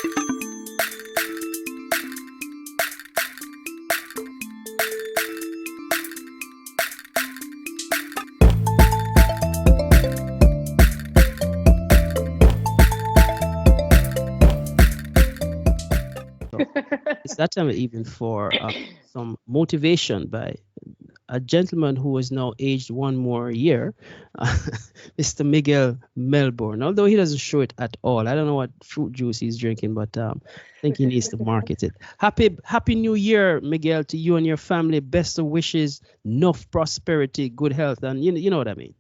So it's that time even for some motivation by a gentleman who is now aged one more year, Mr. Miguel Melbourne. Although he doesn't show it at all. I don't know what fruit juice he's drinking, but I think he needs to market it. Happy New Year, Miguel, to you and your family. Best of wishes, enough prosperity, good health, and you know what I mean.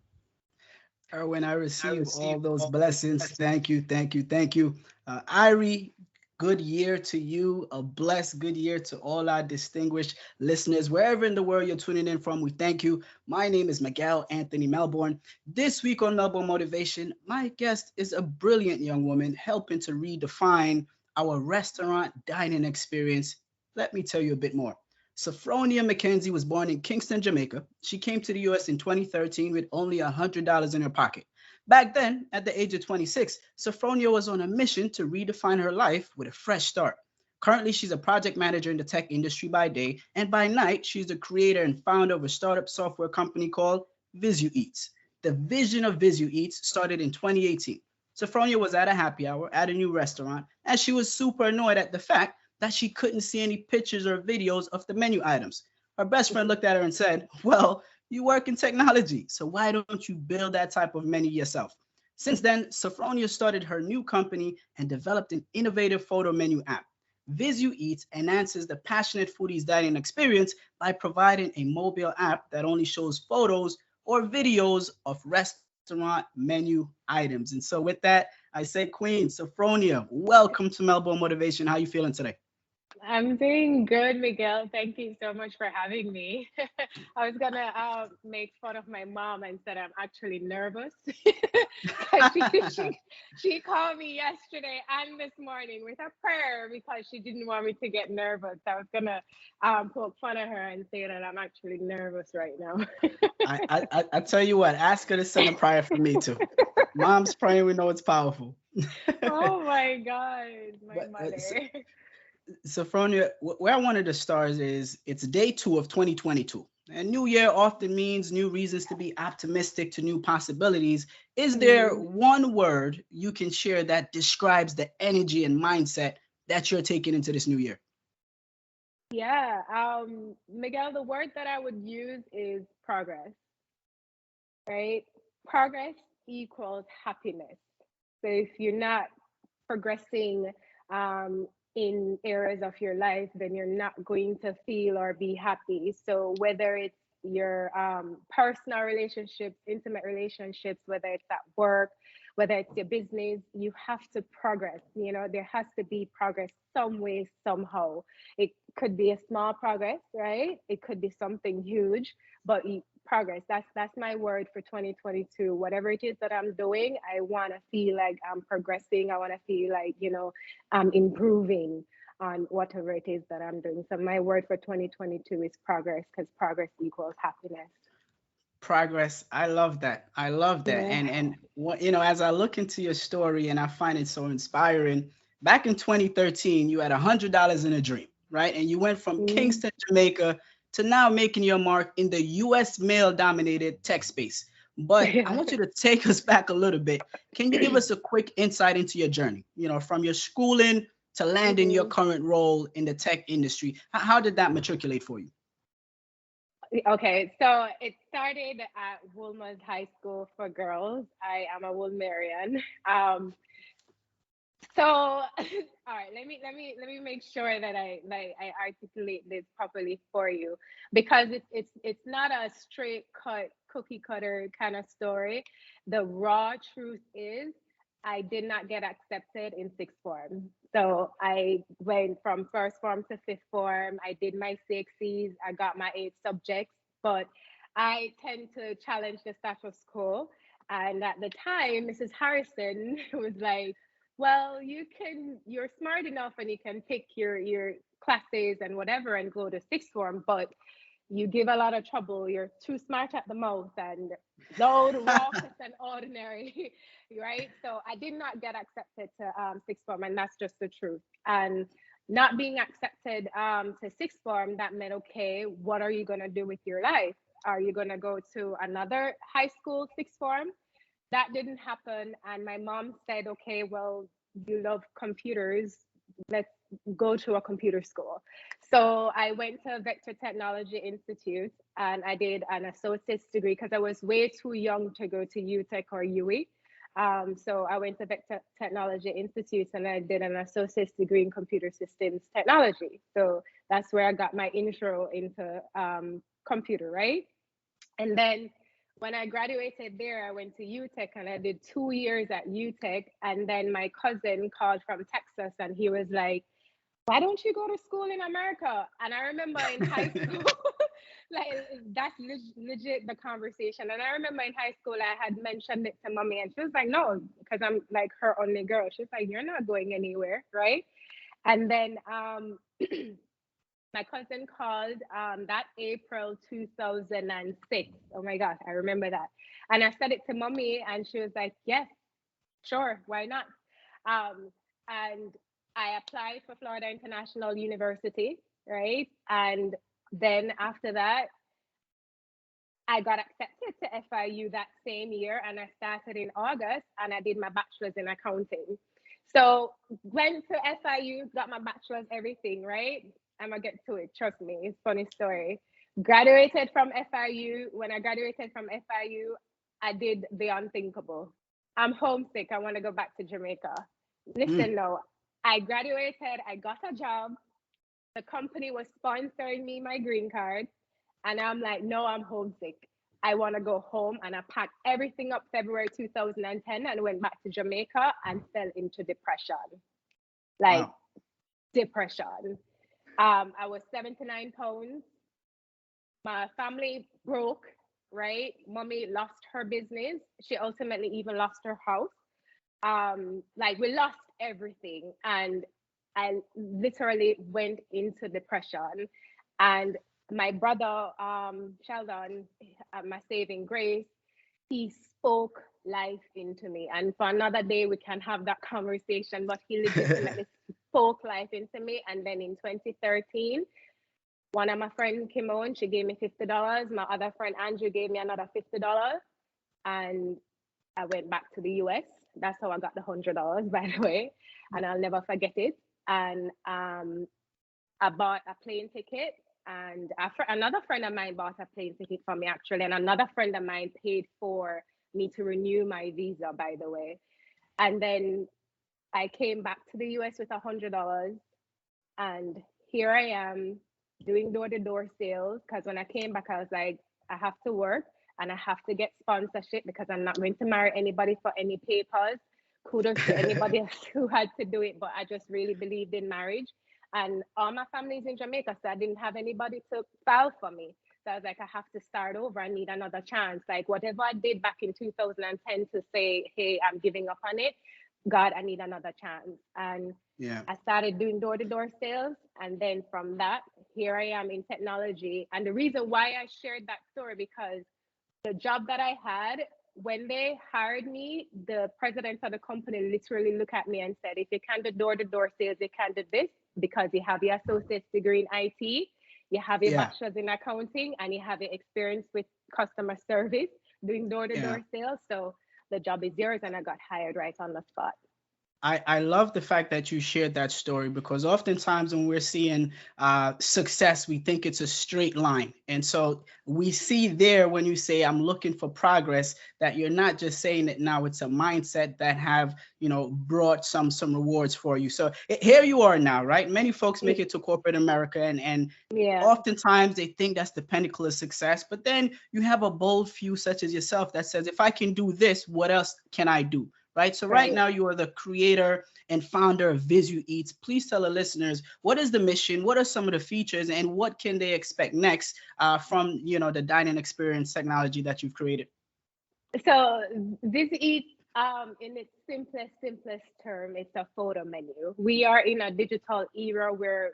Erwin, I receive all those blessings. Thank you, thank you, thank you. Irie, good year to you. A blessed good year to all our distinguished listeners, wherever in the world you're tuning in from. We thank you. My name is Miguel Anthony Melbourne. This week on Melbourne Motivation, my guest is a brilliant young woman helping to redefine our restaurant dining experience. Let me tell you a bit more. Sophronia McKenzie was born in Kingston, Jamaica. She came to the US in 2013 with only $100 in her pocket. Back then, at the age of 26, Sophronia was on a mission to redefine her life with a fresh start. Currently, she's a project manager in the tech industry by day, and by night, she's the creator and founder of a startup software company called visuEats. The vision of visuEats started in 2018. Sophronia was at a happy hour at a new restaurant, and she was super annoyed at the fact that she couldn't see any pictures or videos of the menu items. Her best friend looked at her and said, "Well, you work in technology, so why don't you build that type of menu yourself?" Since then, Sophronia started her new company and developed an innovative photo menu app. visuEats enhances the passionate foodies dining experience by providing a mobile app that only shows photos or videos of restaurant menu items. And so with that, I say, Queen Sophronia, welcome to Melbourne Motivation. How you feeling today? I'm doing good, Miguel. Thank you so much for having me. I was gonna make fun of my mom and said I'm actually nervous because she called me yesterday and this morning with a prayer because she didn't want me to get nervous. I was gonna poke fun at her and say that I'm actually nervous right now. I tell you what, ask her to send a prayer for me too. Mom's praying, we know it's powerful. Oh my God, my but mother. Sophronia, where I wanted to start is it's day two of 2022. And new year often means new reasons to be optimistic to new possibilities. Is there Mm. one word you can share that describes the energy and mindset that you're taking into this new year? Yeah, Miguel, the word that I would use is progress, right? Progress equals happiness. So if you're not progressing in areas of your life, then you're not going to feel or be happy. So whether it's your personal relationships, intimate relationships, whether it's at work, whether it's your business, you have to progress. You know, there has to be progress some way, somehow. It could be a small progress, right? It could be something huge, but progress. That's my word for 2022. Whatever it is that I'm doing, I want to feel like I'm progressing. I want to feel like, I'm improving on whatever it is that I'm doing. So my word for 2022 is progress, because progress equals happiness. Progress. I love that. I love that. Yeah. And what as I look into your story and I find it so inspiring. Back in 2013, you had $100 in a dream, right? And you went from Mm. Kingston, Jamaica, to now making your mark in the U.S. male-dominated tech space. But I want you to take us back a little bit. Can you give us a quick insight into your journey? From your schooling to landing your Mhm. current role in the tech industry. How did that matriculate for you? Okay, so it started at Woolmer's High School for Girls. I am a Woolmerian. So, all right, let me make sure that I articulate this properly for you, because it's not a straight cut cookie cutter kind of story. The raw truth is I did not get accepted in sixth form. So I went from first form to fifth form. I did my CXCs. I got my 8 subjects, but I tend to challenge the status quo. And at the time, Mrs. Harrison was like, well, you're smart enough and you can pick your classes and whatever and go to sixth form, but you give a lot of trouble, you're too smart at the mouth and loud, raucous, and ordinary, right? So I did not get accepted to sixth form, and that's just the truth. And not being accepted to sixth form, that meant, okay, what are you going to do with your life? Are you going to go to another high school sixth form? That didn't happen. And my mom said, okay, well, you love computers. Let's go to a computer school. So I went to Vector Technology Institute and I did an associate's degree because I was way too young to go to UTech or UE. So I went to Vector Technology Institute and I did an associate's degree in computer systems technology. So that's where I got my intro into computer, right? And then when I graduated there, I went to UTech and I did 2 years at UTech. And then my cousin called from Texas and he was like, why don't you go to school in America? And I remember in high school, like that's legit the conversation. And I remember in high school, I had mentioned it to mommy and she was like, no, because I'm like her only girl. She's like, you're not going anywhere, right? And then my cousin called that April 2006. Oh my gosh, I remember that. And I said it to mommy and she was like, yes, sure, why not? And I applied for Florida International University, right? And then after that, I got accepted to FIU that same year and I started in August and I did my bachelor's in accounting. So went to FIU, got my bachelor's, everything, right? I'm gonna get to it, trust me, it's a funny story. Graduated from FIU. When I graduated from FIU, I did the unthinkable. I'm homesick, I wanna go back to Jamaica. Listen, no, I graduated, I got a job, the company was sponsoring me my green card, and I'm like, no, I'm homesick. I want to go home. And I packed everything up February 2010 and went back to Jamaica and fell into depression. Like, wow. Depression. I was 79 pounds. My family broke, right? Mommy lost her business. She ultimately even lost her house. Like, we lost everything. And I literally went into depression. And my brother, Sheldon, my saving grace, he spoke life into me. And for another day, we can have that conversation, but he legitimately spoke life into me. And then in 2013, one of my friends came on, she gave me $50. My other friend, Andrew, gave me another $50. And I went back to the US. That's how I got the $100, by the way. And I'll never forget it. And I bought a plane ticket. And another friend of mine bought a plane ticket for me, actually. And another friend of mine paid for me to renew my visa, by the way. And then I came back to the US with $100. And here I am doing door-to-door sales. Because when I came back, I was like, I have to work and I have to get sponsorship because I'm not going to marry anybody for any papers. Kudos to anybody else who had to do it. But I just really believed in marriage. And all my family's in Jamaica, so I didn't have anybody to file for me. So I was like, I have to start over. I need another chance. Like whatever I did back in 2010 to say, hey, I'm giving up on it. God, I need another chance. And I started doing door-to-door sales. And then from that, here I am in technology. And the reason why I shared that story, because the job that I had, when they hired me, the president of the company literally looked at me and said, if you can do door-to-door sales, you can do this because you have your associate's degree in IT, you have your bachelor's in accounting, and you have your experience with customer service doing door-to-door sales. So the job is yours, and I got hired right on the spot. I love the fact that you shared that story, because oftentimes when we're seeing success, we think it's a straight line. And so we see there when you say, I'm looking for progress, that you're not just saying it now, it's a mindset that have, brought some rewards for you. So here you are now, right? Many folks make it to corporate America and oftentimes they think that's the pinnacle of success. But then you have a bold few such as yourself that says, if I can do this, what else can I do? Right. So right now you are the creator and founder of visuEats. Please tell the listeners, what is the mission? What are some of the features and what can they expect next from, the dining experience technology that you've created? So visuEats, in its simplest term, it's a photo menu. We are in a digital era where,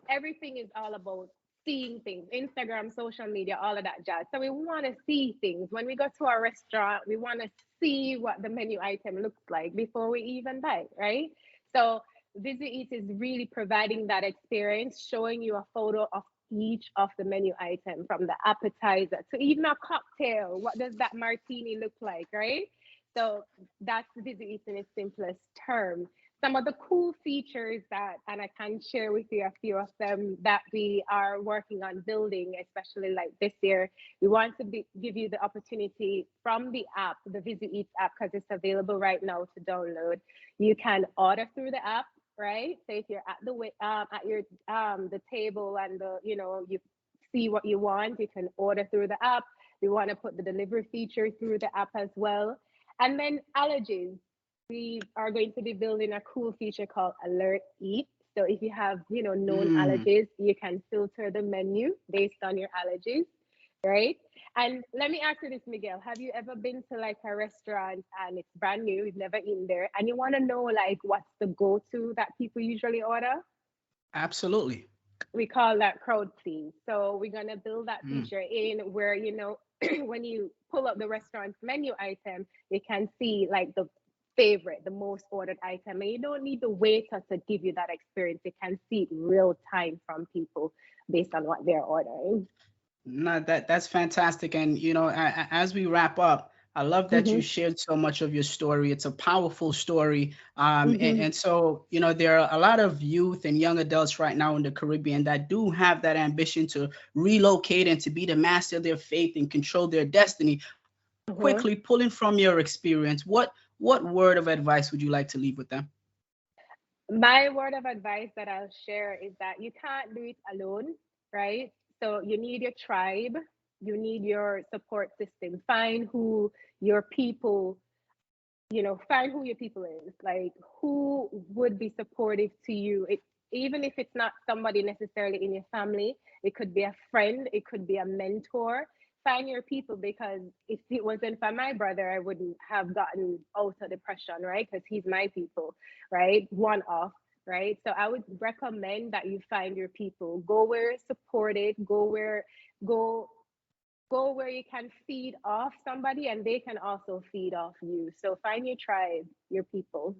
everything is all about seeing things, Instagram, social media, all of that jazz. So we want to see things. When we go to a restaurant, we want to see what the menu item looks like before we even buy, right? So visuEats is really providing that experience, showing you a photo of each of the menu item, from the appetizer to even a cocktail. What does that martini look like, right? So that's visuEats in its simplest term. Some of the cool features that, and I can share with you a few of them that we are working on building, especially like this year. We want to give you the opportunity from the app, the visuEats app, because it's available right now to download. You can order through the app, right? So if you're at your the table and you see what you want, you can order through the app. We want to put the delivery feature through the app as well. And then allergies. We are going to be building a cool feature called Alert Eat. So if you have, known allergies, you can filter the menu based on your allergies, right? And let me ask you this, Miguel. Have you ever been to like a restaurant and it's brand new, you've never eaten there, and you want to know like what's the go-to that people usually order? Absolutely. We call that crowd please. So we're gonna build that Mm. feature in where when you pull up the restaurant's menu item, you can see like the favorite, the most ordered item, and you don't need the waiter to give you that experience. You can see it real time from people based on what they're ordering. No, that's fantastic. And as we wrap up, I love that you Mm-hmm. shared so much of your story. It's a powerful story. Mm-hmm. And so, there are a lot of youth and young adults right now in the Caribbean that do have that ambition to relocate and to be the master of their faith and control their destiny. Mm-hmm. Quickly pulling from your experience, what word of advice would you like to leave with them? My word of advice that I'll share is that you can't do it alone, right? So you need your tribe, you need your support system. Find who your people is, like who would be supportive to you. Even if it's not somebody necessarily in your family, it could be a friend, it could be a mentor. Find your people, because if it wasn't for my brother, I wouldn't have gotten out of depression, right? Because he's my people, right? One off, right? So I would recommend that you find your people. Go where it's supported. Go go where you can feed off somebody and they can also feed off you. So find your tribe, your people.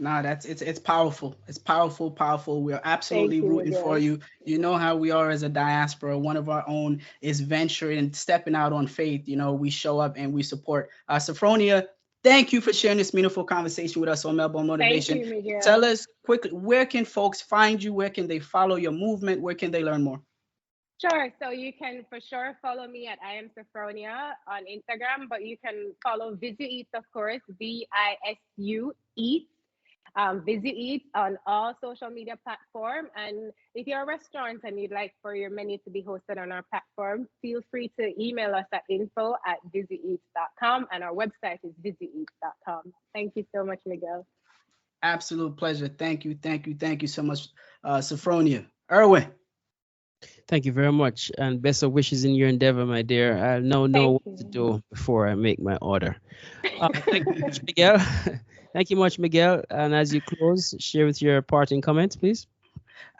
No, it's powerful. It's powerful, powerful. We're Thank absolutely you, rooting for Miguel. you. You know how we are as a diaspora. One of our own is venturing and stepping out on faith. We show up and we support. Sophronia, thank you for sharing this meaningful conversation with us on Melbourne Thank Motivation. you, Tell Miguel. us quickly, where can folks find you? Where can they follow your movement? Where can they learn more? Sure. So you can for sure follow me at I am Sophronia on Instagram, but you can follow visuEats, of course, VISU Eats. visuEats on all social media platform. And if you're a restaurant and you'd like for your menu to be hosted on our platform, feel free to email us at info@visueats.com, and our website is visueats.com. Thank you so much, Miguel. Absolute pleasure. Thank you, thank you, thank you so much, Sophronia. Erwin. Thank you very much, and best of wishes in your endeavor, my dear. I now know Thank what to you. do before I make my order. Thank you much, Miguel. Thank you much, Miguel. And as you close, share with your parting comments, please.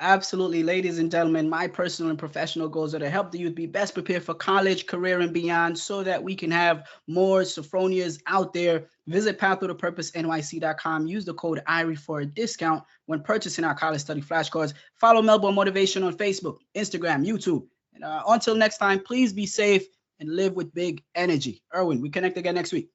Absolutely, ladies and gentlemen, my personal and professional goals are to help the youth be best prepared for college, career, and beyond so that we can have more Sophronias out there. Visit pathwithapurposenyc.com. Use the code IRI for a discount when purchasing our college study flashcards. Follow Melbourne Motivation on Facebook, Instagram, YouTube. And until next time, please be safe and live with big energy. Erwin, we connect again next week.